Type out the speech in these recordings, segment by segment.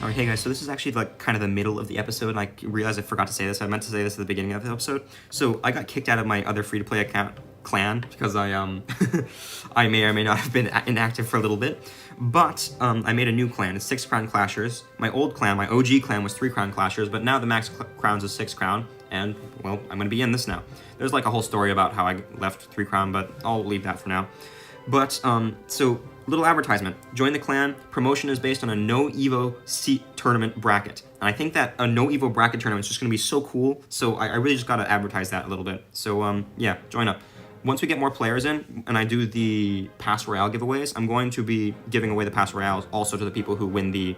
Alright, hey guys, so this is actually like kind of the middle of the episode, and I realized I forgot to say this. I meant to say this at the beginning of the episode. So I got kicked out of my other free-to-play account, clan, because I I may or may not have been inactive for a little bit. But I made a new clan. It's 6 Crown Clashers. My old clan, my OG clan, was 3 Crown Clashers, but now the max crowns is 6 Crown, and, well, I'm gonna be in this now. There's like a whole story about how I left 3 Crown, but I'll leave that for now. But, so, little advertisement. Join the clan. Promotion is based on a no Evo seat tournament bracket. And I think that a no Evo bracket tournament is just going to be so cool, so I really just got to advertise that a little bit. So, yeah, join up. Once we get more players in, and I do the Pass Royale giveaways, I'm going to be giving away the Pass Royales also to the people who win the,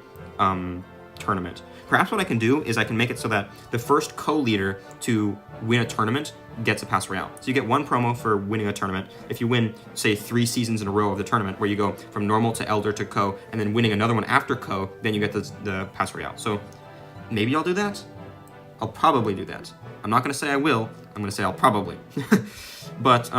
tournament. Perhaps what I can do is I can make it so that the first co-leader to win a tournament gets a Pass Royale. So you get 1 promo for winning a tournament. If you win, say, 3 seasons in a row of the tournament, where you go from normal to elder to co, and then winning another one after co, then you get the Pass Royale. So maybe I'll do that. I'll probably do that. I'm not going to say I will. I'm going to say I'll probably. But,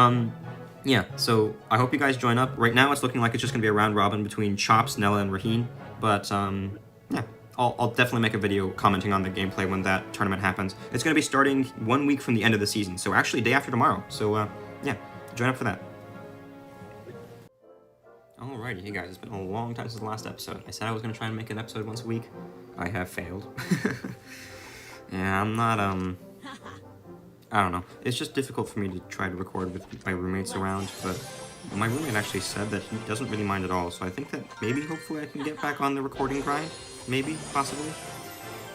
yeah, so I hope you guys join up. Right now it's looking like it's just going to be a round robin between Chops, Nella, and Raheen. But, yeah. I'll definitely make a video commenting on the gameplay when that tournament happens. It's going to be starting 1 week from the end of the season, so actually day after tomorrow. So, yeah, join up for that. Alrighty, hey guys, it's been a long time since the last episode. I said I was going to try and make an episode once a week. I have failed. Yeah, I'm not, I don't know. It's just difficult for me to try to record with my roommates around, but my roommate actually said that he doesn't really mind at all, so I think that maybe, hopefully, I can get back on the recording grind. Maybe, possibly.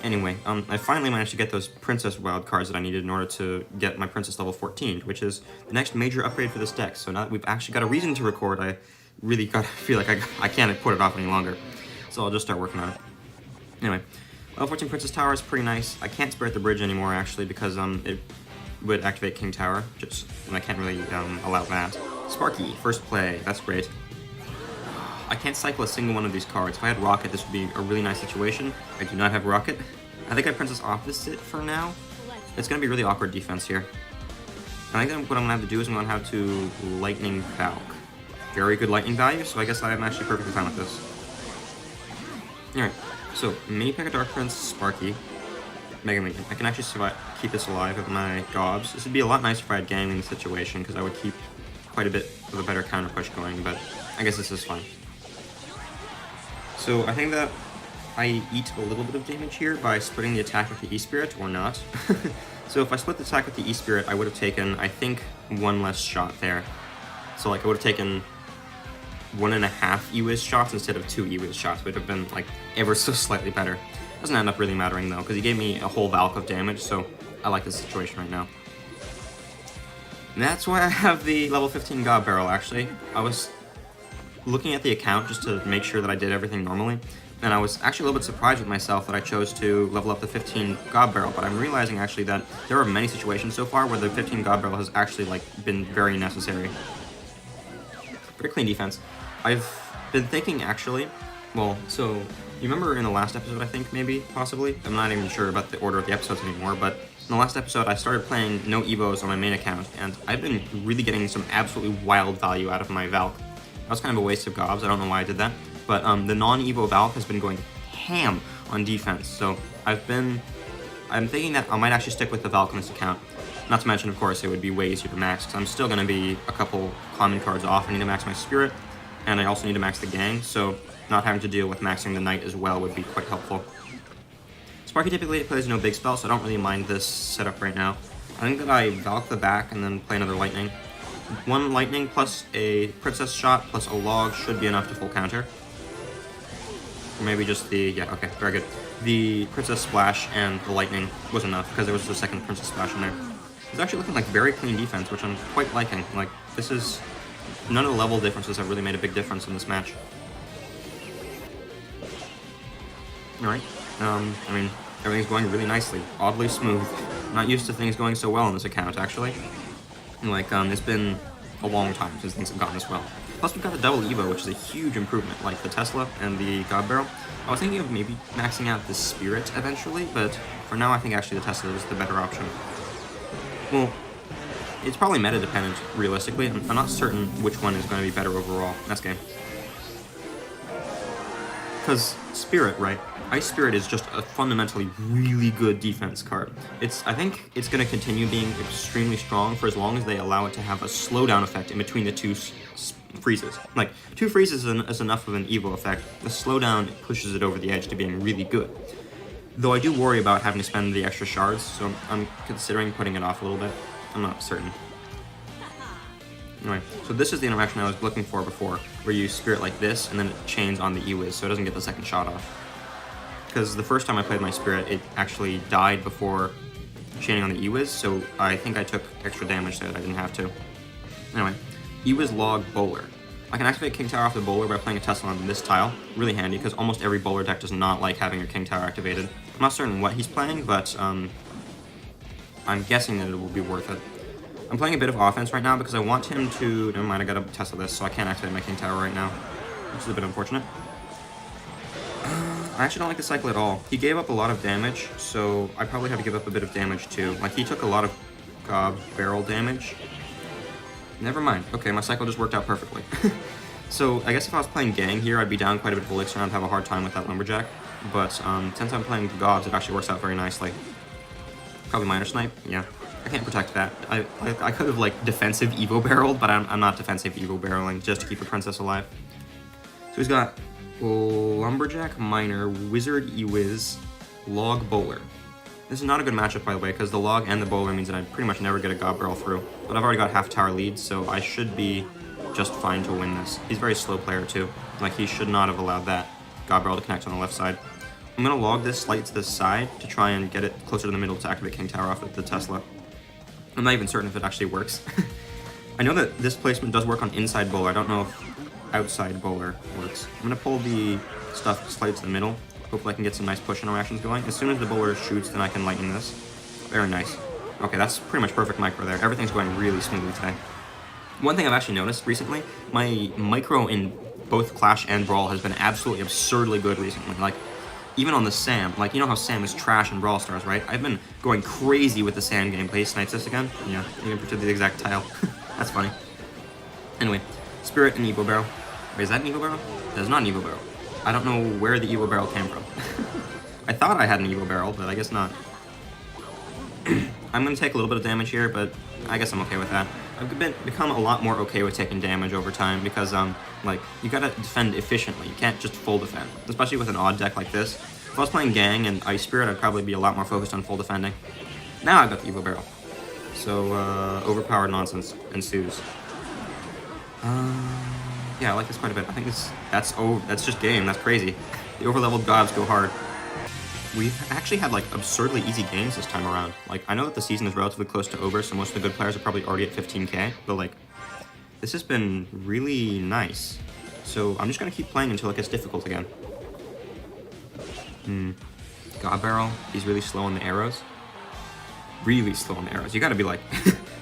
Anyway, I finally managed to get those princess wild cards that I needed in order to get my princess level 14, which is the next major upgrade for this deck. So now that we've actually got a reason to record, I really feel like I can't put it off any longer. So I'll just start working on it. Anyway, level 14 princess tower is pretty nice. I can't spirit the bridge anymore, actually, because it would activate King Tower, and I can't really allow that. Sparky, first play, that's great. I can't cycle a single one of these cards. If I had Rocket, this would be a really nice situation. I do not have Rocket. I think I have Princess Opposite for now. It's going to be really awkward defense here. I think that what I'm going to have to do is I'm going to have to Lightning Valk. Very good lightning value, so I guess I'm actually perfectly fine with this. Alright, so Mini Pack of Dark Prince, Sparky, Mega Minion. I can actually keep this alive with my Gobs. This would be a lot nicer if I had Gang in the situation, because I would keep quite a bit of a better counter push going, but I guess this is fine. So I think that I eat a little bit of damage here by splitting the attack with the E-Spirit, or not. So if I split the attack with the E-Spirit, I would have taken, I think, 1 less shot there. So like I would have taken 1.5 E-Wiz shots instead of 2 E-Wiz shots, which would have been like ever so slightly better. Doesn't end up really mattering though, because he gave me a whole Valk of damage, so I like this situation right now. And that's why I have the level 15 God Barrel, actually. I was looking at the account just to make sure that I did everything normally, and I was actually a little bit surprised with myself that I chose to level up the 15 God Barrel, but I'm realizing actually that there are many situations so far where the 15 God Barrel has actually like been very necessary. Pretty clean defense. I've been thinking actually, well, so you remember in the last episode, I think, maybe, possibly? I'm not even sure about the order of the episodes anymore, but in the last episode I started playing no evos on my main account, and I've been really getting some absolutely wild value out of my Valk. That was kind of a waste of Gobs, I don't know why I did that. But the non-Evo Valk has been going ham on defense, so I'm thinking that I might actually stick with the Valk on this account. Not to mention, of course, it would be way easier to max, because I'm still going to be a couple common cards off. I need to max my Spirit, and I also need to max the Gang, so not having to deal with maxing the Knight as well would be quite helpful. Sparky typically plays no big spell, so I don't really mind this setup right now. I think that I Valk the back and then play another Lightning. 1 Lightning plus a Princess Shot plus a Log should be enough to full counter. Or maybe just the, yeah, okay, very good. The Princess Splash and the Lightning was enough, because there was the second Princess Splash in there. It's actually looking like very clean defense, which I'm quite liking. Like, this is, none of the level differences have really made a big difference in this match. Alright, I mean, everything's going really nicely, oddly smooth. I'm not used to things going so well on this account, actually. Like, it's been a long time since things have gone this well. Plus, we've got the double Evo, which is a huge improvement, like the Tesla and the God Barrel. I was thinking of maybe maxing out the Spirit eventually, but for now I think actually the Tesla is the better option. Well, it's probably meta-dependent, realistically. I'm not certain which one is going to be better overall. That's game. because Spirit, right? Ice Spirit is just a fundamentally really good defense card. I think it's going to continue being extremely strong for as long as they allow it to have a slowdown effect in between the two freezes. Like, 2 freezes is enough of an evo effect. The slowdown pushes it over the edge to being really good. Though I do worry about having to spend the extra shards, so I'm considering putting it off a little bit. I'm not certain. Anyway, so this is the interaction I was looking for before, where you Spirit like this, and then it chains on the evos, so it doesn't get the second shot off. Because the first time I played my Spirit, it actually died before chaining on the evos, so I think I took extra damage there that I didn't have to. Anyway, evos log Bowler. I can activate King Tower off the Bowler by playing a Tesla on this tile. Really handy, because almost every Bowler deck does not like having your King Tower activated. I'm not certain what he's playing, but I'm guessing that it will be worth it. I'm playing a bit of offense right now because I want him to... Never mind, I gotta Tesla this, so I can't activate my King Tower right now, which is a bit unfortunate. I actually don't like the cycle at all. He gave up a lot of damage, so I probably have to give up a bit of damage too. Like, he took a lot of barrel damage. Never mind. Okay, my cycle just worked out perfectly. So, I guess if I was playing Gang here, I'd be down quite a bit of elixir and I'd have a hard time with that Lumberjack. But since I'm playing Gobs, it actually works out very nicely. Probably Minor Snipe, yeah. I can't protect that. I could have, like, defensive Evo barreled, but I'm not defensive Evo barreling just to keep a princess alive. So he's got Lumberjack, Miner, Wizard, Ewiz, Log, Bowler. This is not a good matchup, by the way, because the Log and the Bowler means that I pretty much never get a Gob barrel through. But I've already got half tower lead, so I should be just fine to win this. He's a very slow player, too. Like, he should not have allowed that Gob barrel to connect on the left side. I'm going to log this slightly to the side to try and get it closer to the middle to activate King Tower off of the Tesla. I'm not even certain if it actually works. I know that this placement does work on inside Bowler. I don't know if outside Bowler works. I'm going to pull the stuff slightly to the middle. Hopefully I can get some nice push interactions going. As soon as the Bowler shoots, then I can lightning this. Very nice. Okay, that's pretty much perfect micro there. Everything's going really smoothly today. One thing I've actually noticed recently, my micro in both Clash and Brawl has been absolutely absurdly good recently. Like, even on the Sam, like, you know how Sam is trash in Brawl Stars, right? I've been going crazy with the Sam gameplay. He snipes this again. Yeah, even printed the exact tile. That's funny. Anyway, Spirit and Evo Barrel. Wait, is that an Evo Barrel? That's not an Evo Barrel. I don't know where the Evo Barrel came from. I thought I had an Evo Barrel, but I guess not. I'm going to take a little bit of damage here, but I guess I'm okay with that. I've become a lot more okay with taking damage over time because, like, you gotta defend efficiently. You can't just full defend, especially with an odd deck like this. If I was playing Gang and Ice Spirit, I'd probably be a lot more focused on full defending. Now I've got the Evo Barrel. So, overpowered nonsense ensues. Yeah, I like this quite a bit. I think that's just game. That's crazy. The overleveled Gobs go hard. We've actually had, like, absurdly easy games this time around. Like, I know that the season is relatively close to over, so most of the good players are probably already at 15k, but, like, this has been really nice. So I'm just gonna keep playing until it gets difficult again. God Barrel, he's really slow on the arrows. Really slow on the arrows. You gotta be, like,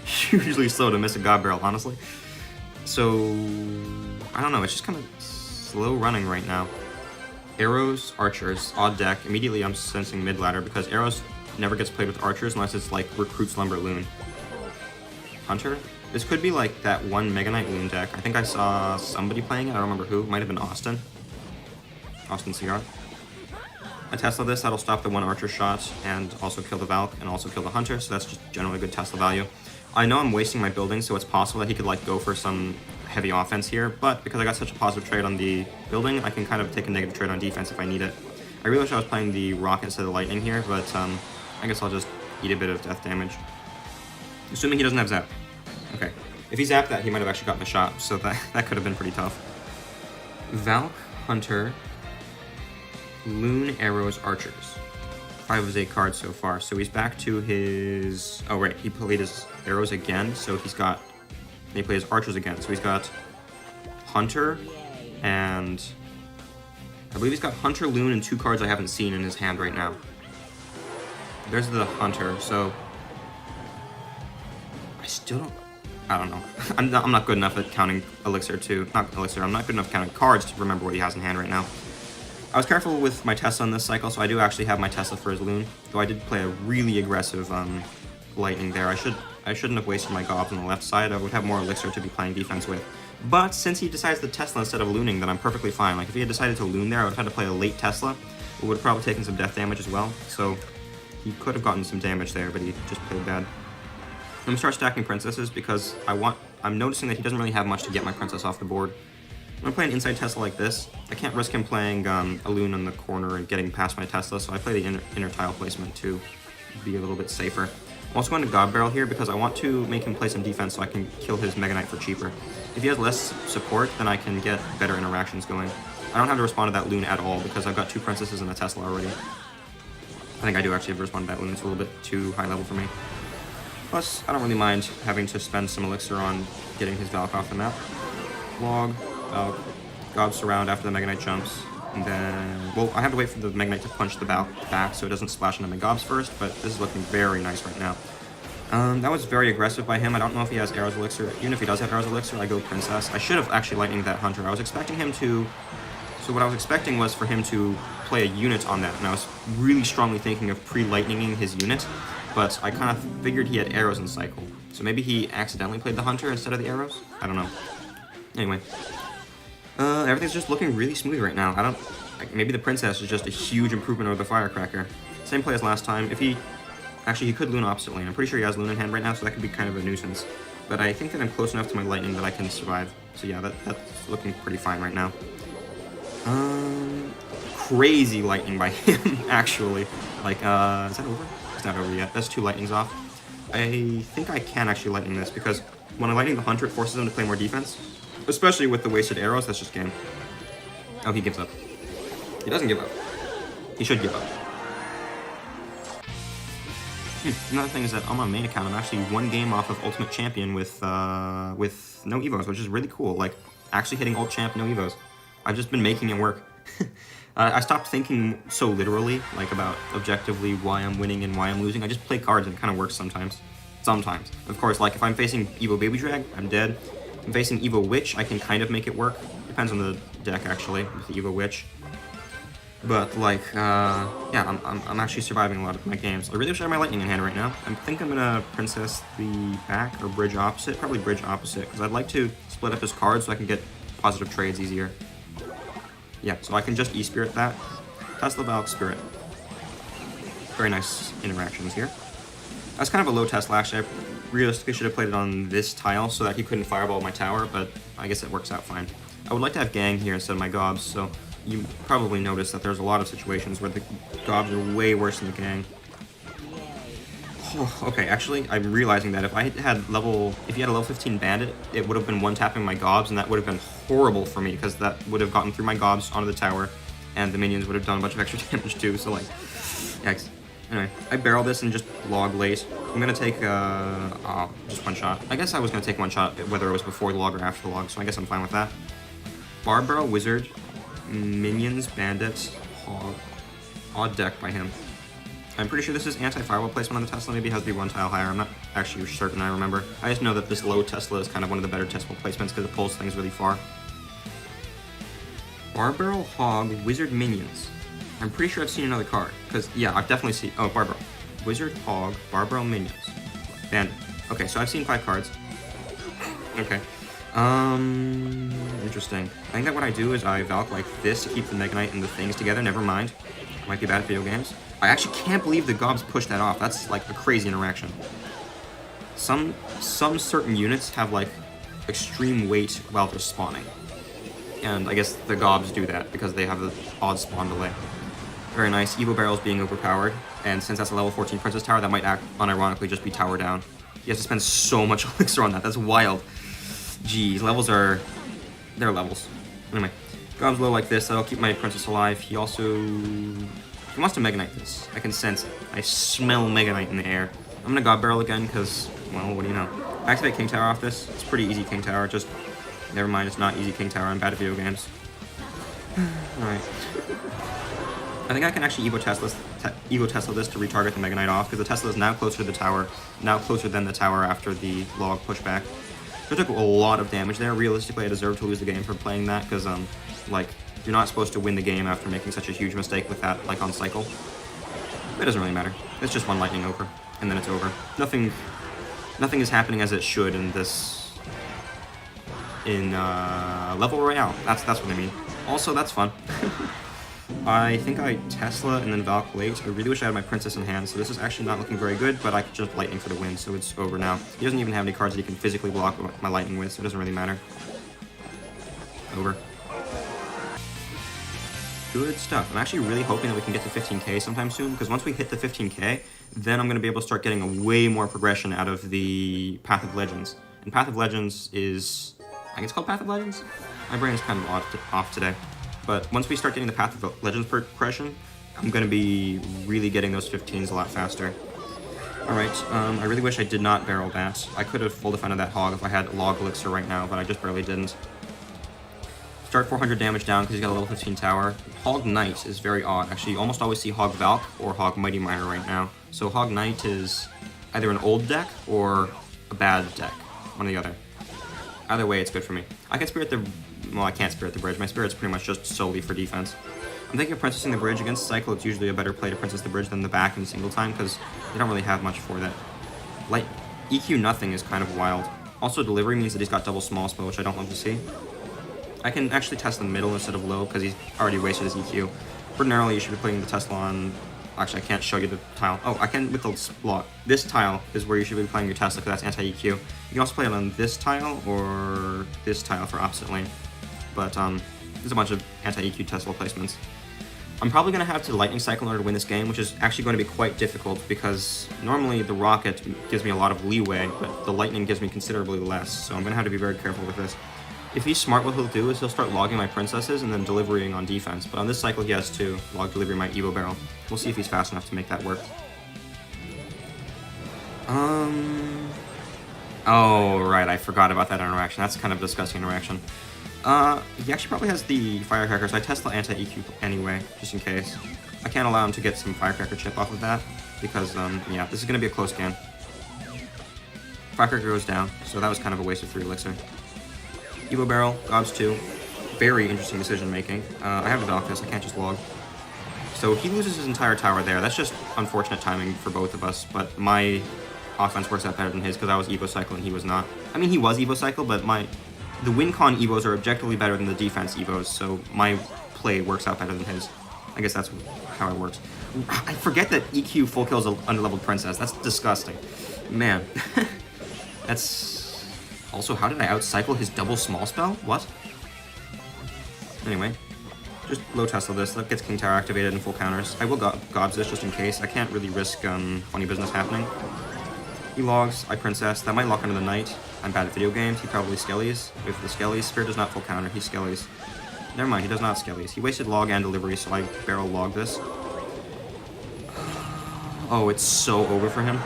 hugely slow to miss a God Barrel, honestly. So, I don't know, it's just kind of slow running right now. Arrows, Archers, odd deck. Immediately I'm sensing mid ladder because Arrows never gets played with Archers unless it's like Recruits Lumber Loon. Hunter? This could be like that one Mega Knight Loon deck. I think I saw somebody playing it. I don't remember who. It might have been Austin. Austin Cigar. I Tesla this. That'll stop the one Archer shot and also kill the Valk and also kill the Hunter. So that's just generally good Tesla value. I know I'm wasting my building, so it's possible that he could like go for some heavy offense here, but because I got such a positive trade on the building, I can kind of take a negative trade on defense if I need it. I really wish I was playing the Rocket instead of the Lightning here, but I guess I'll just eat a bit of death damage. Assuming he doesn't have Zap. Okay. If he zapped that, he might have actually gotten a shot, so that could have been pretty tough. Valk, Hunter, Loon, Arrows, Archers. 5 of his 8 cards so far, so he's back to his... Oh, right, he played his Arrows again, so he's got... He plays Archers again, so he's got Hunter, and I believe he's got Hunter, Loon, and 2 cards I haven't seen in his hand right now. There's the Hunter, so I still don't... I don't know. I'm not good enough at counting Elixir to... Not Elixir, I'm not good enough at counting cards to remember what he has in hand right now. I was careful with my Tesla on this cycle, so I do actually have my Tesla for his Loon, though I did play a really aggressive Lightning there. I shouldn't have wasted my Gobs on the left side. I would have more Elixir to be playing defense with. But since he decides to Tesla instead of looning, then I'm perfectly fine. Like, if he had decided to loon there, I would have had to play a late Tesla. It would have probably taken some death damage as well. So he could have gotten some damage there, but he just played bad. I'm gonna start stacking princesses because I'm noticing that he doesn't really have much to get my princess off the board. When I play an inside Tesla like this, I can't risk him playing a loon in the corner and getting past my Tesla, so I play the inner tile placement to be a little bit safer. I'm also going to God Barrel here because I want to make him play some defense so I can kill his Mega Knight for cheaper. If he has less support, then I can get better interactions going. I don't have to respond to that loon at all because I've got 2 princesses and a Tesla already. I think I do actually have to respond to that loon. It's a little bit too high level for me. Plus, I don't really mind having to spend some elixir on getting his Valk off the map. Log, Valk, Gob Surround after the Mega Knight jumps, and then... Well, I have to wait for the Mega Knight to punch the Valk back so it doesn't splash into my Gobs first, but this is looking very nice right now. That was very aggressive by him. I don't know if he has Arrows Elixir. Even if he does have Arrows Elixir, I go Princess. I should have actually lightninged that Hunter. I was expecting him to... So what I was expecting was for him to play a unit on that, and I was really strongly thinking of pre-lightninging his unit, but I kind of figured he had arrows in cycle. So maybe he accidentally played the Hunter instead of the arrows? I don't know. Anyway. Everything's just looking really smooth right now. Maybe the Princess is just a huge improvement over the Firecracker. Same play as last time. If he... Actually, he could loon opposite lane. I'm pretty sure he has loon in hand right now, so that could be kind of a nuisance. But I think that I'm close enough to my lightning that I can survive. So yeah, that's looking pretty fine right now. Crazy lightning by him, actually. Like, is that over? It's not over yet. That's 2 lightnings off. I think I can actually lightning this, because when I lightning the Hunter, it forces him to play more defense. Especially with the wasted arrows, that's just game. Oh, he gives up. He doesn't give up. He should give up. Another thing is that on my main account, I'm actually 1 game off of Ultimate Champion with no evos, which is really cool. Like, actually hitting Ult Champ, no evos. I've just been making it work. I stopped thinking so literally, like about objectively why I'm winning and why I'm losing. I just play cards and it kind of works sometimes. Sometimes. Of course, like if I'm facing Evo Baby Drag, I'm dead. If I'm facing Evo Witch, I can kind of make it work. Depends on the deck, actually, with the Evo Witch. But, like, yeah, I'm actually surviving a lot of my games. I really wish I had my lightning in hand right now. I think I'm gonna Princess the back or Bridge opposite. Probably Bridge opposite, because I'd like to split up his cards so I can get positive trades easier. Yeah, so I can just E-Spirit that. Tesla Valk Spirit. Very nice interactions here. That's kind of a low Tesla, actually. I realistically should have played it on this tile so that he couldn't fireball my tower, but I guess it works out fine. I would like to have Gang here instead of my Gobs, so you probably noticed that there's a lot of situations where the Gobs are way worse than the Gang. Oh, okay, actually, I'm realizing that if he had a level 15 Bandit, it would have been one-tapping my Gobs, and that would have been horrible for me, because that would have gotten through my Gobs onto the tower, and the minions would have done a bunch of extra damage too, so like, yikes. Anyway, I barrel this and just log late. I'm gonna take, just 1 shot. I guess I was gonna take 1 shot, whether it was before the log or after the log, so I guess I'm fine with that. Barb Barrel, Wizard, Minions, Bandits, Hog. Odd deck by him. I'm pretty sure this is anti-firewall placement on the Tesla. Maybe it has to be 1 tile higher. I'm not actually certain, I remember. I just know that this low Tesla is kind of one of the better Tesla placements because it pulls things really far. Barb Barrel, Hog, Wizard, Minions. I'm pretty sure I've seen another card. Because, yeah, I've definitely seen... Oh, Barb Barrel. Wizard, Hog, Barb Barrel, Minions. Bandit. Okay, so I've seen 5 cards. Okay. Interesting. I think that what I do is I Valk like this to keep the Mega Knight and the things together. Never mind. Might be bad at video games. I actually can't believe the Gobs pushed that off. That's like a crazy interaction. Some certain units have like extreme weight while they're spawning. And I guess the Gobs do that because they have the odd spawn delay. Very nice. Evo Barrel's being overpowered. And since that's a level 14 Princess Tower, that might unironically just be tower down. You have to spend so much elixir on that. That's wild. Jeez, levels are... They're levels. Anyway, Gobs low like this. That'll keep my Princess alive. He also... He wants to Mega Knight this. I can sense it. I smell Mega Knight in the air. I'm gonna God Barrel again because, well, what do you know? Activate King Tower off this. It's pretty easy King Tower. Just, never mind, it's not easy King Tower. I'm bad at video games. Alright. I think I can actually Evo Tesla this to retarget the Mega Knight off because the Tesla is now closer to the tower. Now closer than the tower after the log pushback. So I took a lot of damage there. Realistically, I deserve to lose the game for playing that because, like, you're not supposed to win the game after making such a huge mistake with that, like, on cycle. It doesn't really matter. It's just 1 lightning over, and then it's over. Nothing is happening as it should in this in Level Royale. That's what I mean. Also, that's fun. I think I Tesla and then Valk late. I really wish I had my Princess in hand, so this is actually not looking very good, but I could just Lightning for the win, so it's over now. He doesn't even have any cards that he can physically block my Lightning with, so it doesn't really matter. Over. Good stuff. I'm actually really hoping that we can get to 15k sometime soon, because once we hit the 15k, then I'm going to be able to start getting a way more progression out of the Path of Legends. And Path of Legends is... I think it's called Path of Legends? My brain's kind of off today. But once we start getting the Path of Legends progression, I'm going to be really getting those 15s a lot faster. Alright, I really wish I did not barrel that. I could have full defended that Hog if I had Log Elixir right now, but I just barely didn't. Start 400 damage down because he's got a level 15 tower. Hog Knight is very odd. Actually, you almost always see Hog Valk or Hog Mighty Miner right now. So Hog Knight is either an old deck or a bad deck. One or the other. Either way, it's good for me. I can Spirit the... Well, I can't Spirit the Bridge. My Spirit's pretty much just solely for defense. I'm thinking of Princessing the Bridge. Against Cycle, it's usually a better play to Princess the Bridge than the back in single time, because they don't really have much for that. Like, EQ nothing is kind of wild. Also, Delivery means that he's got double small spell, which I don't love to see. I can actually test the middle instead of low, because he's already wasted his EQ. Ordinarily, you should be putting the Tesla on... Actually, I can't show you the tile. Oh, I can with the block. This tile is where you should be playing your Tesla, because that's anti-EQ. You can also play it on this tile, or this tile for opposite lane. But, there's a bunch of anti-EQ Tesla placements. I'm probably going to have to Lightning Cycle in order to win this game, which is actually going to be quite difficult, because normally the Rocket gives me a lot of leeway, but the Lightning gives me considerably less, so I'm going to have to be very careful with this. If he's smart, what he'll do is he'll start logging my Princesses and then delivering on defense, but on this cycle he has to log delivery my Evo Barrel. We'll see if he's fast enough to make that work. Oh, right, I forgot about that interaction. That's kind of a disgusting interaction. He actually probably has the Firecracker, so I Tesla anti-EQ anyway, just in case. I can't allow him to get some Firecracker chip off of that, because, yeah, this is going to be a close game. Firecracker goes down, so that was kind of a waste of 3 Elixir. Evo Barrel, Gods 2. Very interesting decision making. I have the Valkyrie, I can't just log. So he loses his entire tower there. That's just unfortunate timing for both of us, but my offense works out better than his because I was Evo Cycle and he was not. I mean, he was Evo Cycle, but the win-con Evos are objectively better than the defense Evos, so my play works out better than his. I guess that's how it works. I forget that EQ full kills an underleveled Princess. That's disgusting. Man. That's... Also, how did I outcycle his double small spell? What? Anyway, just low Tesla this. That gets King Tower activated and full counters. I will Gods this just in case. I can't really risk funny business happening. He logs, I Princess. That might lock under the Knight. I'm bad at video games. He probably Skellies. With the Skellies, Spirit does not full counter. He Skellies. Never mind, he does not Skellies. He wasted log and delivery, so I barrel log this. Oh, it's so over for him.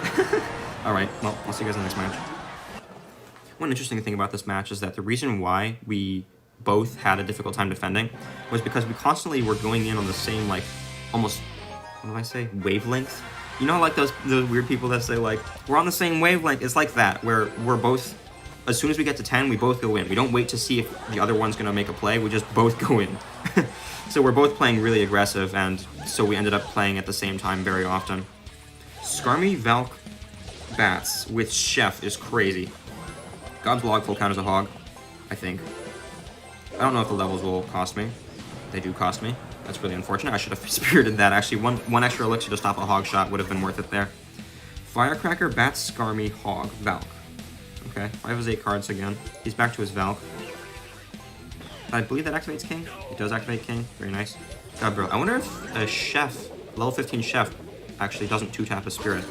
Alright, well, I'll see you guys in the next match. One interesting thing about this match is that the reason why we both had a difficult time defending was because we constantly were going in on the same, like, almost, what do I say, wavelength? You know, like those weird people that say, like, we're on the same wavelength? It's like that, where we're both, as soon as we get to 10, we both go in. We don't wait to see if the other one's going to make a play, we just both go in. So we're both playing really aggressive, and so we ended up playing at the same time very often. Skarmy Valk Bats with Chef is crazy. God's Log full count as a Hog, I think. I don't know if the levels will cost me. They do cost me. That's really unfortunate. I should have spirited that. Actually, one extra elixir to stop a Hog shot would have been worth it there. Firecracker, Bat, Skarmy, Hog, Valk. Okay, 5 of his 8 cards again. He's back to his Valk. I believe that activates King. It does activate King. Very nice. God, bro. I wonder if a Chef, level 15 Chef, actually doesn't 2-tap a Spirit.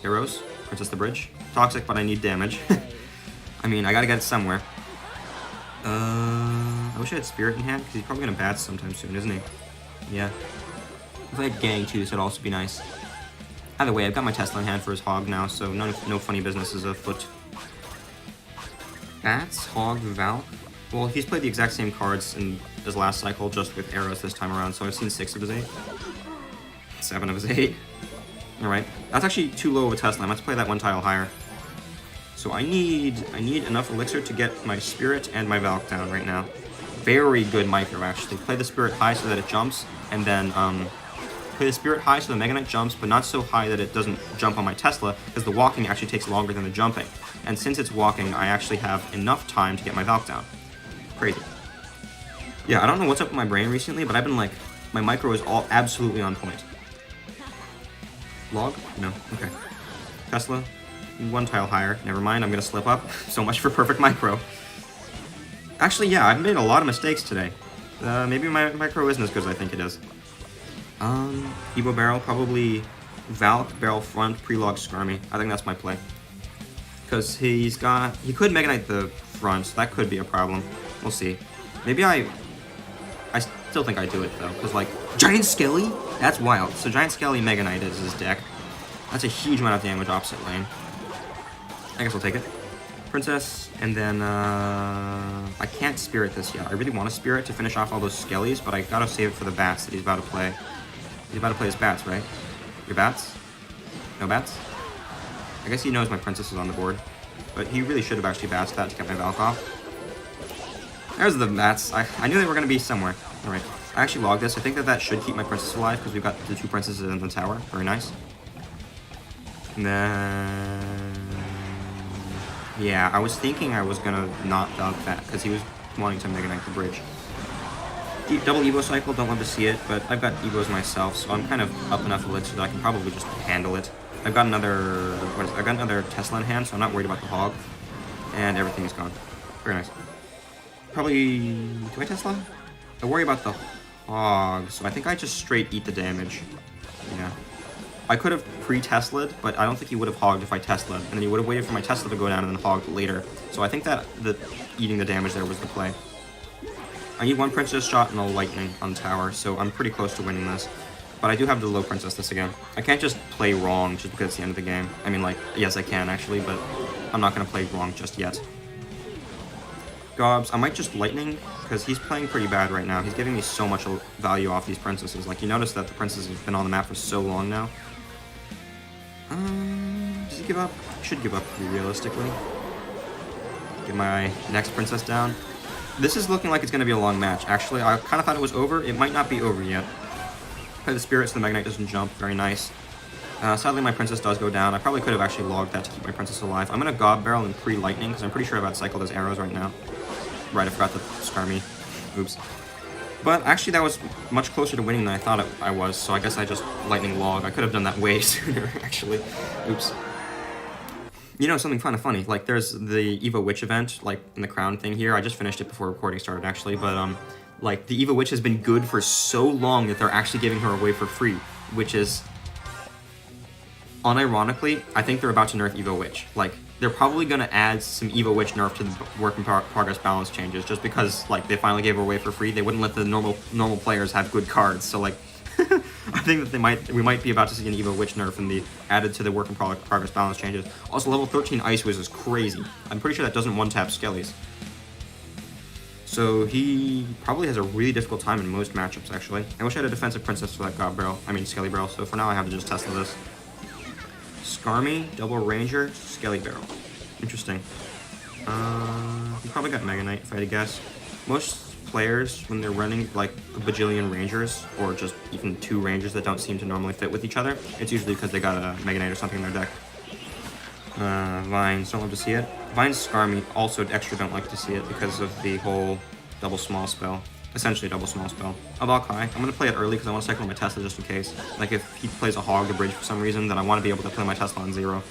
Heroes, Princess the Bridge. Toxic, but I need damage. I mean, I gotta get it somewhere. I wish I had Spirit in hand, because he's probably gonna bat sometime soon, isn't he? Yeah. If I had Gang too, this would also be nice. Either way, I've got my Tesla in hand for his Hog now, so no funny business is afoot. Bats, Hog, Valk. Well, he's played the exact same cards in his last cycle, just with arrows this time around, so I've seen 6 of his 8. 7 of his 8. Alright. That's actually too low of a Tesla. I must play that one tile higher. So I need enough elixir to get my Spirit and my Valk down right now. Very good micro, actually. Play the Spirit high so that it jumps, and then play the Spirit high so the Mega Knight jumps, but not so high that it doesn't jump on my Tesla, because the walking actually takes longer than the jumping. And since it's walking, I actually have enough time to get my Valk down. Crazy. Yeah, I don't know what's up with my brain recently, but I've been like, my micro is all absolutely on point. Log? No. Okay. Tesla? One tile higher. Never mind, I'm gonna slip up. So much for perfect micro. Actually, yeah, I've made a lot of mistakes today. Maybe my micro isn't as good as I think it is. Evo barrel, probably Valk, barrel front, pre-log Skarmy. I think that's my play. Because he could Mega Knight the front, so that could be a problem. We'll see. Maybe I still think I do it though, because like, Giant Skelly? That's wild. So Giant Skelly Mega Knight is his deck. That's a huge amount of damage opposite lane. I guess I'll take it. Princess, and then I can't Spirit this yet. I really want to Spirit to finish off all those Skellies, but I gotta save it for the bats that he's about to play. He's about to play his bats, right? Your bats? No bats? I guess he knows my Princess is on the board, but he really should have actually bats that to get my Valk off. There's the bats. I knew they were going to be somewhere. Alright, I actually logged this. I think that should keep my Princess alive, because we've got the 2 princesses in the tower. Very nice. And then... yeah, I was thinking I was going to not dog that, because he was wanting to Mega Knight the bridge. Double Evo cycle, don't love to see it, but I've got Evos myself, so I'm kind of up enough of it so that I can probably just handle it. I've got another... I've got another Tesla in hand, so I'm not worried about the hog. And everything is gone. Very nice. Probably... do I Tesla? I worry about the hog, so I think I just straight eat the damage. Yeah. I could have pre-Tesla'd, but I don't think he would have hogged if I Tesla'd, and then he would have waited for my Tesla to go down and then hogged later. So I think that eating the damage there was the play. I need 1 Princess shot and a Lightning on the tower, so I'm pretty close to winning this. But I do have the low Princess this again. I can't just play wrong just because it's the end of the game. I mean, like, yes I can actually, but I'm not going to play wrong just yet. Gobs, I might just Lightning, because he's playing pretty bad right now. He's giving me so much value off these princesses. Like, you notice that the princess has been on the map for so long now. Does he give up? He should give up pretty realistically. Get my next princess down. This is looking like it's going to be a long match. Actually, I kind of thought it was over. It might not be over yet. Play the Spirit so the Mega Knight doesn't jump. Very nice. Sadly, my Princess does go down. I probably could have actually logged that to keep my Princess alive. I'm going to Gob Barrel and pre-Lightning, because I'm pretty sure I've outcycled his arrows right now. Right, I forgot to Skarmy. Oops. But actually, that was much closer to winning than I thought I was, so I guess I just Lightning log. I could have done that way sooner, actually. Oops. You know, something kind of funny. Like, there's the Evo Witch event, like, in the crown thing here. I just finished it before recording started, actually, but, like, the Evo Witch has been good for so long that they're actually giving her away for free, which is... unironically, I think they're about to nerf Evo Witch. Like, they're probably going to add some Evo Witch nerf to the work in progress balance changes, just because, like, they finally gave her away for free. They wouldn't let the normal players have good cards, so, like, I think that we might be about to see an Evo Witch nerf in the added to the work in progress balance changes. Also, level 13 Ice Wiz is crazy. I'm pretty sure that doesn't one-tap Skellies. So he probably has a really difficult time in most matchups, actually. I wish I had a defensive princess for that God Barrel, Skelly Barrel, so for now I have to just Tesla this. Skarmy, double Ranger, Skelly Barrel. Interesting. He probably got Mega Knight, if I had to guess. Most players, when they're running like a bajillion Rangers, or just even 2 Rangers that don't seem to normally fit with each other, it's usually because they got a Mega Knight or something in their deck. Vines, don't love to see it. Vines Skarmy also extra don't like to see it because of the whole double small spell. Essentially a double small spell. A Valkyrie. I'm going to play it early because I want to cycle my Tesla just in case. Like if he plays a hog the bridge for some reason, then I want to be able to play my Tesla on 0.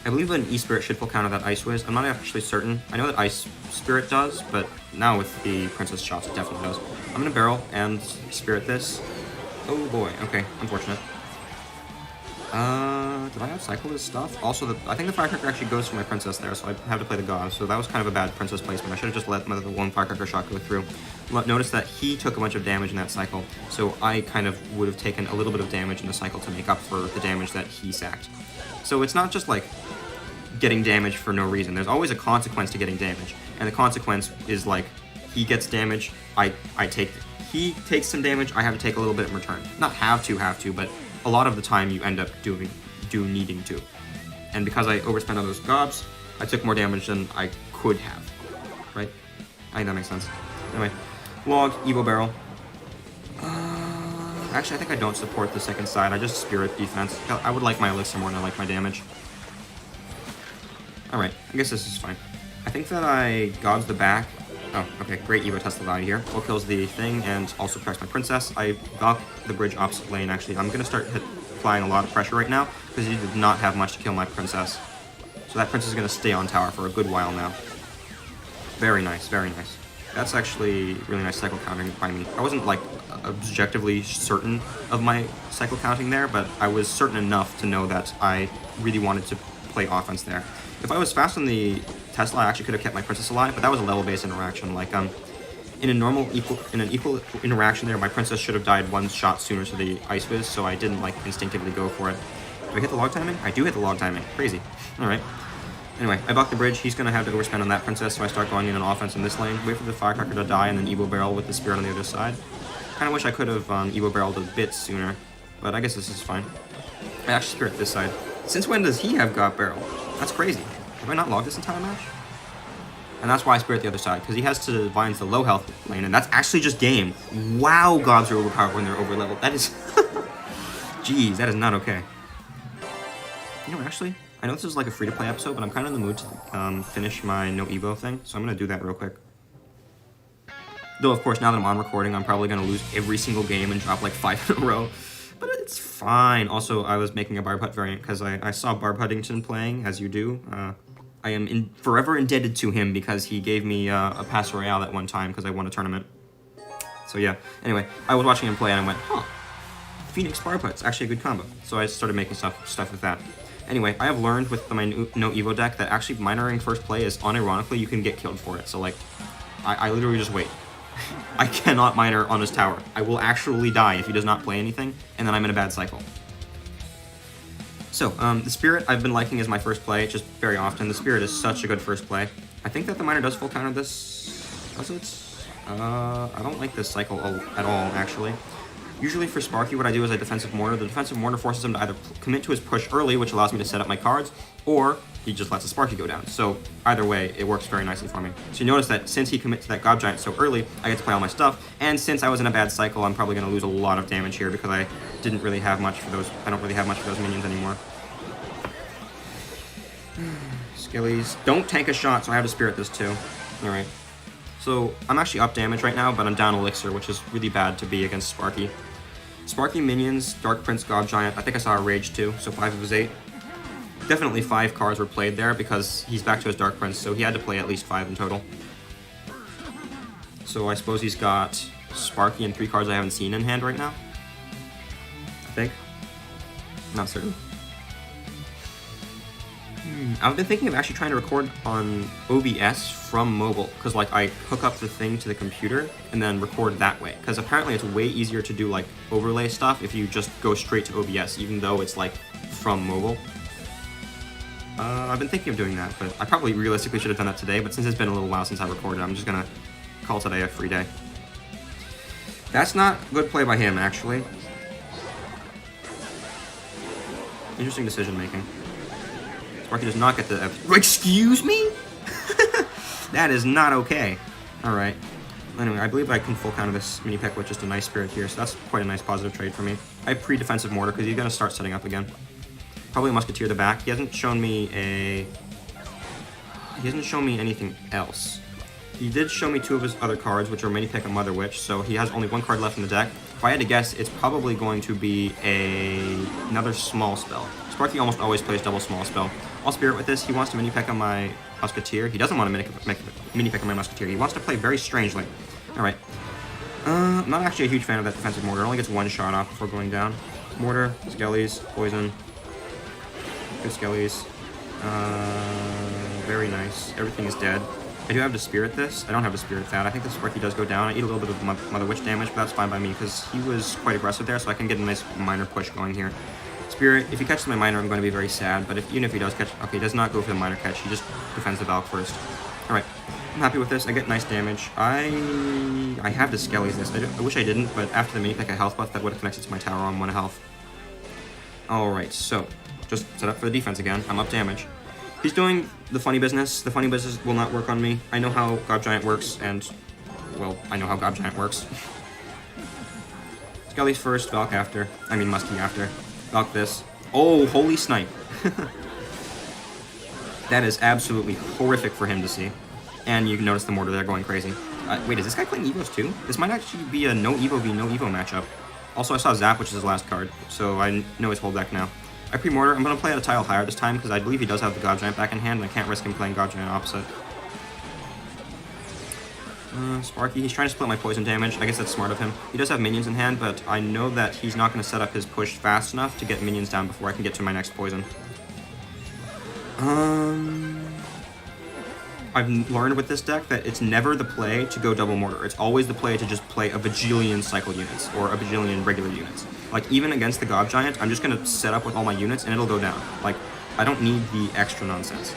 I believe an E-Spirit should full counter that Ice Wiz. I'm not actually certain. I know that Ice Spirit does, but now with the Princess shots it definitely does. I'm going to barrel and Spirit this. Oh boy, okay, unfortunate. Did I outcycle this stuff? Also, I think the Firecracker actually goes for my Princess there, so I have to play the God. So that was kind of a bad Princess placement. I should have just let the 1 Firecracker shot go through. Notice that he took a bunch of damage in that cycle, so I kind of would have taken a little bit of damage in the cycle to make up for the damage that he sacked. So it's not just like getting damage for no reason. There's always a consequence to getting damage, and the consequence is like he gets damage, he takes some damage, I have to take a little bit in return. Not have to, but a lot of the time you end up needing to. And because I overspent on those gobs, I took more damage than I could have. Right? I think that makes sense. Anyway, log, Evo Barrel. Actually, I think I don't support the second side. I just Spirit defense. I would like my elixir more than I like my damage. Alright, I guess this is fine. I think that I God's the back. Oh, okay, great Evo Tesla value here. Full kills the thing and also protects my princess. I got the bridge opposite lane, actually. I'm going to start applying a lot of pressure right now because he did not have much to kill my princess. So that princess is going to stay on tower for a good while now. Very nice, very nice. That's actually really nice cycle counting by me. I wasn't, like, objectively certain of my cycle counting there, but I was certain enough to know that I really wanted to play offense there. If I was fast on the Tesla, I actually could have kept my princess alive, but that was a level-based interaction. Like, in an equal interaction there, my princess should have died one shot sooner to the Ice Fizz, so I didn't, like, instinctively go for it. Do I hit the log timing? I do hit the log timing. Crazy. Alright. Anyway, I block the bridge. He's going to have to overspend on that princess, so I start going in on offense in this lane. Wait for the firecracker to die, and then Evo Barrel with the spirit on the other side. Kind of wish I could have Evo Barreled a bit sooner, but I guess this is fine. I actually spirit this side. Since when does he have God Barrel? That's crazy. Have I not logged this entire match? And that's why I spirit the other side, because he has to Vines the low health lane, and that's actually just game. Wow, gobs are overpowered when they're over leveled. That is... Jeez, that is not okay. You know, actually, I know this is like a free-to-play episode, but I'm kind of in the mood to finish my no Evo thing, so I'm going to do that real quick. Though, of course, now that I'm on recording, I'm probably going to lose every single game and drop like 5 in a row. But it's fine. Also, I was making a Barb Hut variant because I saw Barb Huttington playing, as you do. I am forever indebted to him because he gave me a Pass Royale at one time because I won a tournament. So yeah, anyway, I was watching him play and I went, huh, Phoenix Barb Hut's actually a good combo. So I started making stuff with that. Anyway, I have learned with my no Evo deck that actually minoring first play is unironically you can get killed for it. So like, I literally just wait. I cannot minor on his tower. I will actually die if he does not play anything, and then I'm in a bad cycle. So, the Spirit I've been liking as my first play, just very often. The Spirit is such a good first play. I think that the Miner does full counter this. Does it? I don't like this cycle at all, actually. Usually for Sparky, what I do is I defensive mortar. The defensive mortar forces him to either commit to his push early, which allows me to set up my cards, or he just lets the Sparky go down. So either way, it works very nicely for me. So you notice that since he commits to that Gob Giant so early, I get to play all my stuff. And since I was in a bad cycle, I'm probably going to lose a lot of damage here because I didn't really have much for those. I don't really have much for those minions anymore. Skillies. Don't tank a shot, so I have to spirit this too. Alright. So I'm actually up damage right now, but I'm down elixir, which is really bad to be against Sparky. Sparky minions, Dark Prince, Gob Giant. I think I saw a Rage too, so 5 of his 8. Definitely 5 cards were played there because he's back to his Dark Prince, so he had to play at least 5 in total. So I suppose he's got Sparky and 3 cards I haven't seen in hand right now. I think. Not certain. I've been thinking of actually trying to record on OBS from mobile, because like I hook up the thing to the computer and then record that way, because apparently it's way easier to do like overlay stuff if you just go straight to OBS, even though it's like from mobile. I've been thinking of doing that, but I probably realistically should have done that today, but since it's been a little while since I recorded, I'm just gonna call today a free day. That's not good play by him, actually. Interesting decision making. Sparky does not get the... Excuse me? That is not okay. Alright. Anyway, I believe I can full counter this mini pick with just a nice spirit here, so that's quite a nice positive trade for me. I have pre-defensive mortar because he's going to start setting up again. Probably a musketeer the back. He hasn't shown me anything else. He did show me 2 of his other cards, which are mini pick and Mother Witch, so he has only 1 card left in the deck. If I had to guess, it's probably going to be another small spell. Sparky almost always plays double small spell. I'll spirit with this. He wants to mini pick on my musketeer. He doesn't want to mini pick on my musketeer. He wants to play very strangely. Alright. I'm not actually a huge fan of that defensive mortar. It only gets 1 shot off before going down. Mortar, skellies, poison. Good skellies. Very nice. Everything is dead. I do have to spirit this. I don't have to spirit that. I think the Sparky does go down. I eat a little bit of Mother Witch damage, but that's fine by me because he was quite aggressive there, so I can get a nice minor push going here. Spirit, if he catches my minor, I'm going to be very sad, but even if he does catch... Okay, he does not go for the minor catch. He just defends the Valk first. Alright, I'm happy with this. I get nice damage. I have to skellies this. I wish I didn't, but after the mini pick a health buff, that would have connected to my tower on 1 health. Alright, so just set up for the defense again. I'm up damage. He's doing the funny business. The funny business will not work on me. I know how Gob Giant works, and, well, I know how Gob Giant works. Skellies first, Valk after. I mean, Muskie after. Valk this. Oh, holy snipe. That is absolutely horrific for him to see. And you can notice the mortar there going crazy. Wait, is this guy playing evos too? This might actually be a no evo v no evo matchup. Also, I saw Zap, which is his last card, so I know his whole deck now. I pre-mortar. I'm going to play at a tile higher this time because I believe he does have the God Giant back in hand, and I can't risk him playing God Giant opposite. Sparky, he's trying to split my poison damage. I guess that's smart of him. He does have minions in hand, but I know that he's not going to set up his push fast enough to get minions down before I can get to my next poison. I've learned with this deck that it's never the play to go double mortar. It's always the play to just play a bajillion cycle units or a bajillion regular units. Like, even against the God Giant, I'm just going to set up with all my units and it'll go down. Like, I don't need the extra nonsense.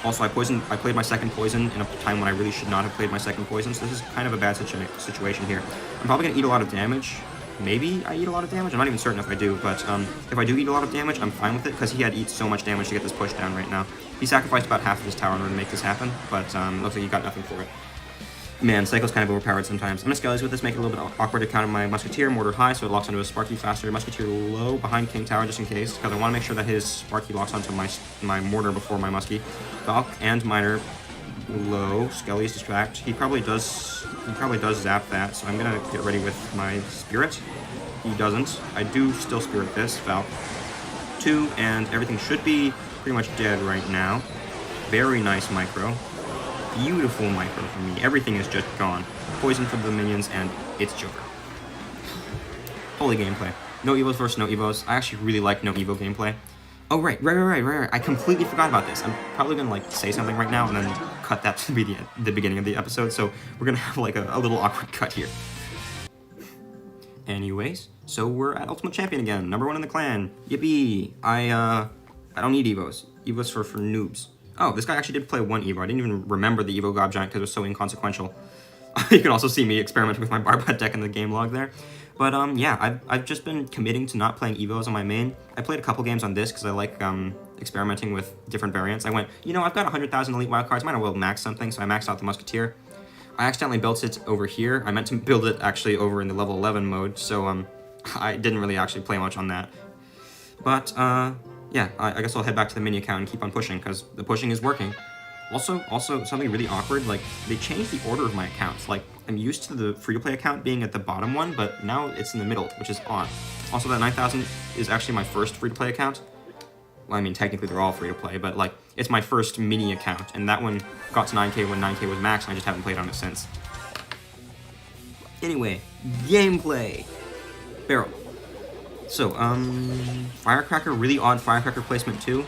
Also, I played my second poison in a time when I really should not have played my second poison, so this is kind of a bad situation here. I'm probably going to eat a lot of damage. Maybe I eat a lot of damage? I'm not even certain if I do, but if I do eat a lot of damage, I'm fine with it, because he had to eat so much damage to get this push down right now. He sacrificed about half of his tower in order to make this happen, but looks like he got nothing for it. Man, Cycle's kind of overpowered sometimes. I'm going to Skellies with this, make it a little bit awkward to counter my Musketeer. Mortar high, so it locks onto a Sparky faster. Musketeer low behind King Tower, just in case, because I want to make sure that his Sparky locks onto my Mortar before my Muskie. Valk and Miner low. Skellies distract. He probably does zap that, so I'm going to get ready with my Spirit. He doesn't. I do still Spirit this. Valk 2, and everything should be pretty much dead right now. Very nice micro. Beautiful micro for me. Everything is just gone. Poison for the minions, and it's Joker. Holy gameplay. No evos versus no evos. I actually really like no evo gameplay. Oh, right. I completely forgot about this. I'm probably gonna, like, say something right now and then cut that to be the beginning of the episode, so we're gonna have, like, a little awkward cut here. Anyways, so we're at Ultimate Champion again. Number 1 in the clan. Yippee! I don't need evos. Evos for noobs. Oh, this guy actually did play one Evo. I didn't even remember the Evo God Giant because it was so inconsequential. You can also see me experimenting with my Barbat deck in the game log there. But yeah, I've just been committing to not playing Evos on my main. I played a couple games on this because I like experimenting with different variants. I went, you know, I've got 100,000 elite wildcards, might as well max something, so I maxed out the Musketeer. I accidentally built it over here. I meant to build it actually over in the level 11 mode, so I didn't really actually play much on that. But yeah, I guess I'll head back to the mini account and keep on pushing, because the pushing is working. Also, something really awkward, like, they changed the order of my accounts. Like, I'm used to the free-to-play account being at the bottom one, but now it's in the middle, which is odd. Also, that 9,000 is actually my first free-to-play account. Well, I mean, technically they're all free-to-play, but, like, it's my first mini account, and that one got to 9K when 9K was max, and I just haven't played on it since. Anyway, gameplay! Barrel. So, Firecracker, really odd Firecracker placement too.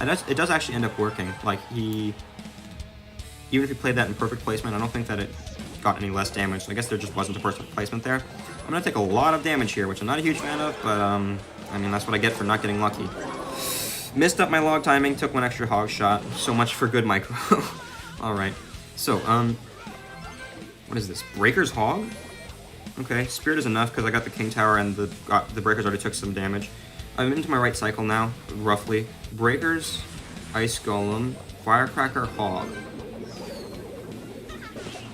It does actually end up working. Like, even if he played that in perfect placement, I don't think that it got any less damage. So I guess there just wasn't a perfect placement there. I'm gonna take a lot of damage here, which I'm not a huge fan of, but I mean, that's what I get for not getting lucky. Missed up my log timing, took one extra hog shot. So much for good micro. Alright, so, what is this? Breaker's Hog? Okay, Spirit is enough because I got the King Tower and the Breakers already took some damage. I'm into my right cycle now, roughly. Breakers, Ice Golem, Firecracker, Hog.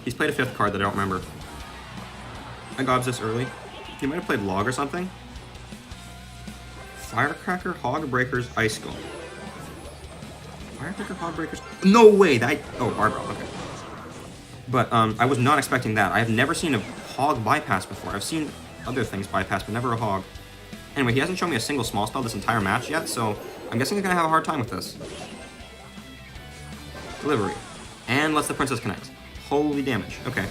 He's played a 5th card that I don't remember. I gobs this early. He might have played Log or something. Firecracker, Hog, Breakers, Ice Golem. Firecracker, Hog, Breakers... No way! Oh, Barbell, okay. But I was not expecting that. I have never seen a Hog bypass before. I've seen other things bypass, but never a Hog. Anyway, he hasn't shown me a single small spell this entire match yet, so I'm guessing he's gonna have a hard time with this. Delivery. And lets the Princess connect. Holy damage. Okay.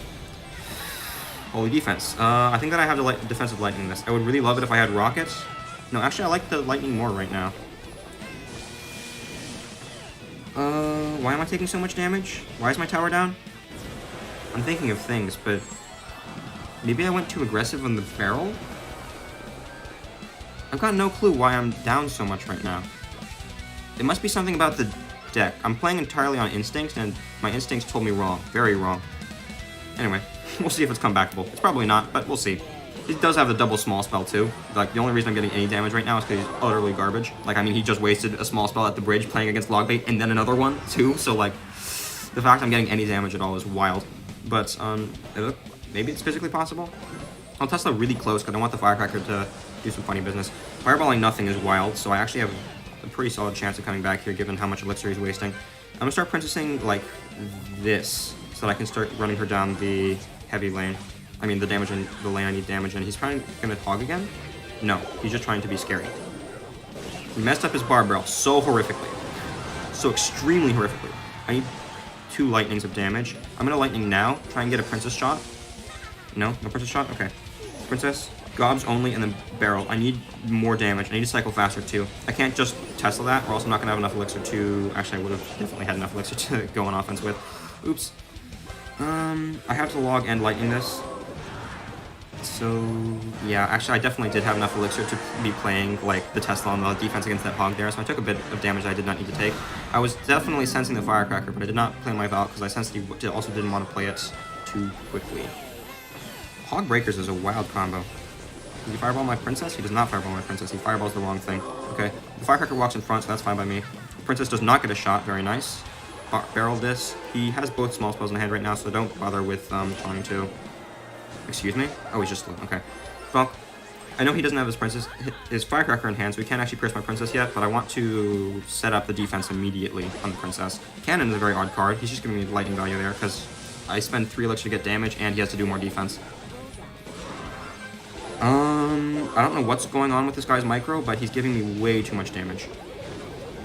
Holy defense. I think that I have the defensive lightning this. I would really love it if I had rockets. No, actually I like the lightning more right now. Why am I taking so much damage? Why is my tower down? I'm thinking of things, but maybe I went too aggressive on the barrel? I've got no clue why I'm down so much right now. It must be something about the deck. I'm playing entirely on instinct, and my instincts told me wrong. Very wrong. Anyway, we'll see if it's comebackable. It's probably not, but we'll see. He does have the double small spell, too. Like, the only reason I'm getting any damage right now is because he's utterly garbage. Like, I mean, he just wasted a small spell at the bridge playing against Logbait, and then another one, too. So, like, the fact I'm getting any damage at all is wild. But, maybe it's physically possible? I'll Tesla really close because I want the Firecracker to do some funny business. Fireballing nothing is wild, so I actually have a pretty solid chance of coming back here, given how much elixir he's wasting. I'm gonna start princessing like this, so that I can start running her down the heavy lane. I mean, the damage in the lane I need damage in. He's probably gonna hog again? No, he's just trying to be scary. He messed up his bar barrel so horrifically. So extremely horrifically. I need 2 lightnings of damage. I'm gonna lightning now, try and get a princess shot. No? No princess shot? Okay. Princess, gobs only, and then barrel. I need more damage. I need to cycle faster too. I can't just Tesla that, or else I'm not gonna have enough elixir to... Actually, I would have definitely had enough elixir to go on offense with. Oops. I have to log and lightning this. So, yeah, actually I definitely did have enough elixir to be playing, like, the Tesla on the defense against that hog there, so I took a bit of damage I did not need to take. I was definitely sensing the Firecracker, but I did not play my Valk because I sensed he also didn't want to play it too quickly. Hog Breakers is a wild combo. Does he fireball my princess? He does not fireball my princess, he fireballs the wrong thing. Okay, the Firecracker walks in front, so that's fine by me. The princess does not get a shot, very nice. Barrel this. He has both small spells in the hand right now, so don't bother with trying to... Excuse me? Oh, he's just slow. Okay. Well, I know he doesn't have his Firecracker in hand, so he can't actually pierce my princess yet, but I want to set up the defense immediately on the princess. Cannon is a very odd card. He's just giving me lightning value there, because I spend 3 elixir to get damage, and he has to do more defense. I don't know what's going on with this guy's micro, but he's giving me way too much damage.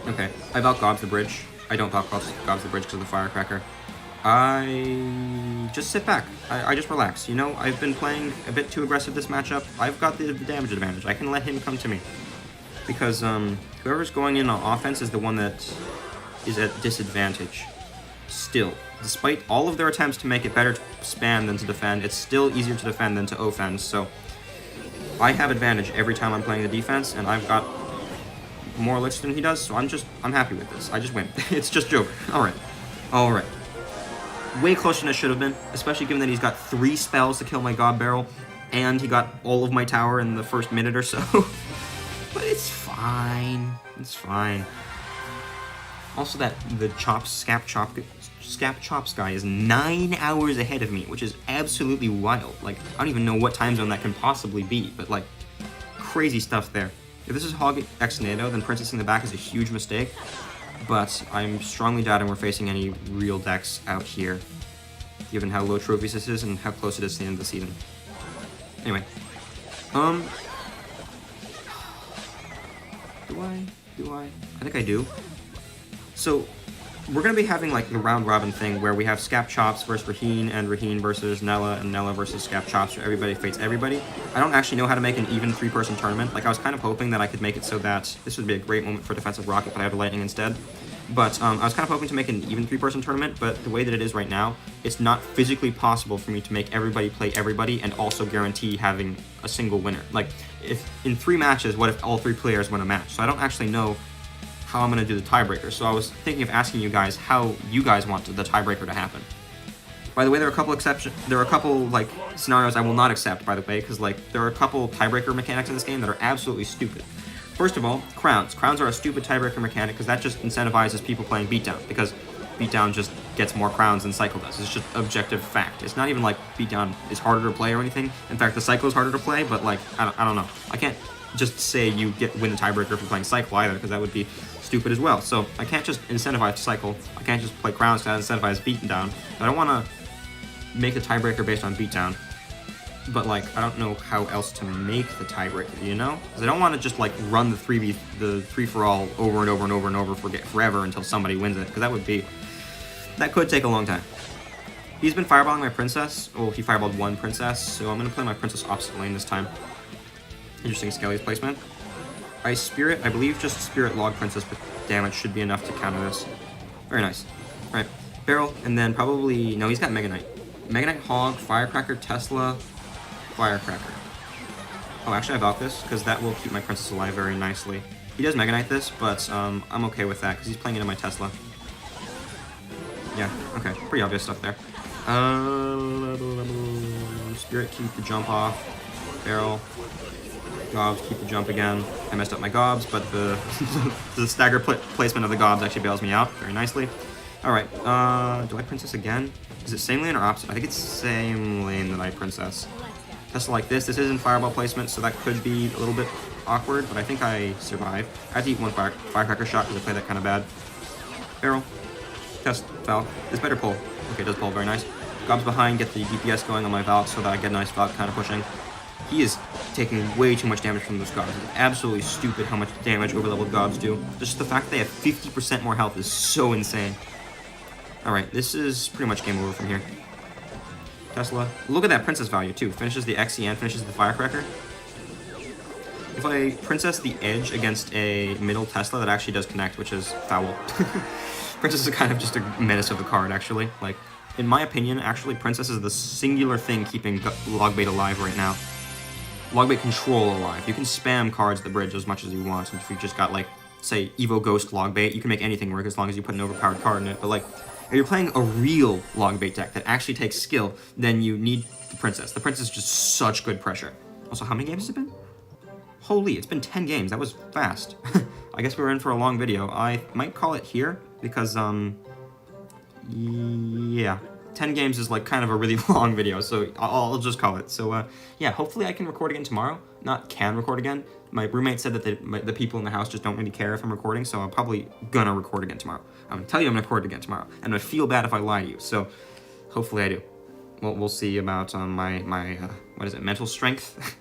Okay. I Valk Gobs the bridge. I don't Valk Gobs the bridge because of the Firecracker. I just sit back. I just relax. You know, I've been playing a bit too aggressive this matchup. I've got the damage advantage. I can let him come to me. Because whoever's going in on offense is the one that is at disadvantage. Still, despite all of their attempts to make it better to spam than to defend, it's still easier to defend than to offend. So I have advantage every time I'm playing the defense, and I've got more elixir than he does, so I'm happy with this. I just win. It's just Joker. Alright. Alright. Way closer than it should have been, especially given that he's got 3 spells to kill my God Barrel, and he got all of my tower in the first minute or so. But it's fine. It's fine. Also, the Scap Chops guy is 9 hours ahead of me, which is absolutely wild. Like, I don't even know what time zone that can possibly be, but like, crazy stuff there. If this is Hog X NATO, then Princess in the back is a huge mistake. But I'm strongly doubting we're facing any real decks out here, given how low trophies this is and how close it is to the end of the season. Anyway, do I? I think I do. So, we're going to be having like the round robin thing where we have Scap Chops versus Raheen and Raheen versus Nella and Nella versus Scap Chops, where everybody fights everybody. I don't actually know how to make an even 3-person tournament. Like, I was kind of hoping that I could make it so that this would be a great moment for Defensive Rocket, but I have the Lightning instead. But I was kind of hoping to make an even 3-person tournament, but the way that it is right now, it's not physically possible for me to make everybody play everybody and also guarantee having a single winner. Like, if in 3 matches, what if all 3 players win a match? So I don't actually know how I'm going to do the tiebreaker, so I was thinking of asking you guys how you guys want the tiebreaker to happen. By the way, there are a couple like scenarios I will not accept, by the way, because like there are a couple tiebreaker mechanics in this game that are absolutely stupid. First of all, crowns. Crowns are a stupid tiebreaker mechanic because that just incentivizes people playing beatdown, because beatdown just gets more crowns than cycle does. It's just objective fact. It's not even like beatdown is harder to play or anything. In fact, the cycle is harder to play, but like I don't know. I can't just say you win the tiebreaker for playing cycle either, because that would be stupid as well. So I can't just incentivize cycle. I can't just play crowns to incentivize beatdown. I don't want to make a tiebreaker based on beatdown, but like I don't know how else to make the tiebreaker, you know? Because I don't want to just like run the 3-for-all over and over and over and over forever until somebody wins it, because that could take a long time. He's been fireballing my princess. Oh, he fireballed 1 princess, so I'm gonna play my princess opposite lane this time. Interesting Skelly's placement. Ice Spirit, I believe just Spirit Log Princess with damage should be enough to counter this. Very nice. Alright, Barrel, and then probably... No, he's got Mega Knight. Mega Knight, Hog, Firecracker, Tesla, Firecracker. Oh, actually I Valk this, because that will keep my princess alive very nicely. He does Mega Knight this, but I'm okay with that, because he's playing into my Tesla. Yeah, okay, pretty obvious stuff there. Spirit, keep the jump off. Barrel. Gobs, keep the jump again. I messed up my Gobs, but the the stagger placement of the Gobs actually bails me out very nicely. Alright, do I Princess again? Is it same lane or opposite? I think it's same lane that I Princess. Tesla like this. This isn't fireball placement, so that could be a little bit awkward, but I think I survive. I have to eat one firecracker shot because I play that kind of bad. Barrel. Test. Valve. This better pull. Okay, it does pull. Very nice. Gob's behind. Get the DPS going on my Valve so that I get a nice Valve kind of pushing. He is taking way too much damage from those Gobs. It's absolutely stupid how much damage over-leveled Gobs do. Just the fact they have 50% more health is so insane. Alright, this is pretty much game over from here. Tesla. Look at that princess value, too. Finishes the XE and finishes the firecracker. If I princess the edge against a middle Tesla, that actually does connect, which is foul. Princess is kind of just a menace of the card, actually. Like, in my opinion, actually, Princess is the singular thing keeping Logbait alive right now. Logbait control alive. You can spam cards at the bridge as much as you want. If you just got, like, say, Evo Ghost Logbait, you can make anything work as long as you put an overpowered card in it. But, like, if you're playing a real Logbait deck that actually takes skill, then you need the Princess. The Princess is just such good pressure. Also, how many games has it been? Holy, it's been 10 games. That was fast. I guess we were in for a long video. I might call it here because, yeah. 10 games is like kind of a really long video, so I'll just call it. So, yeah, hopefully I can record again tomorrow. Not can record again. My roommate said that the people in the house just don't really care if I'm recording, so I'm probably gonna record again tomorrow. I'm gonna tell you I'm gonna record again tomorrow, and I'm gonna feel bad if I lie to you, so hopefully I do. We'll see about my what is it, mental strength.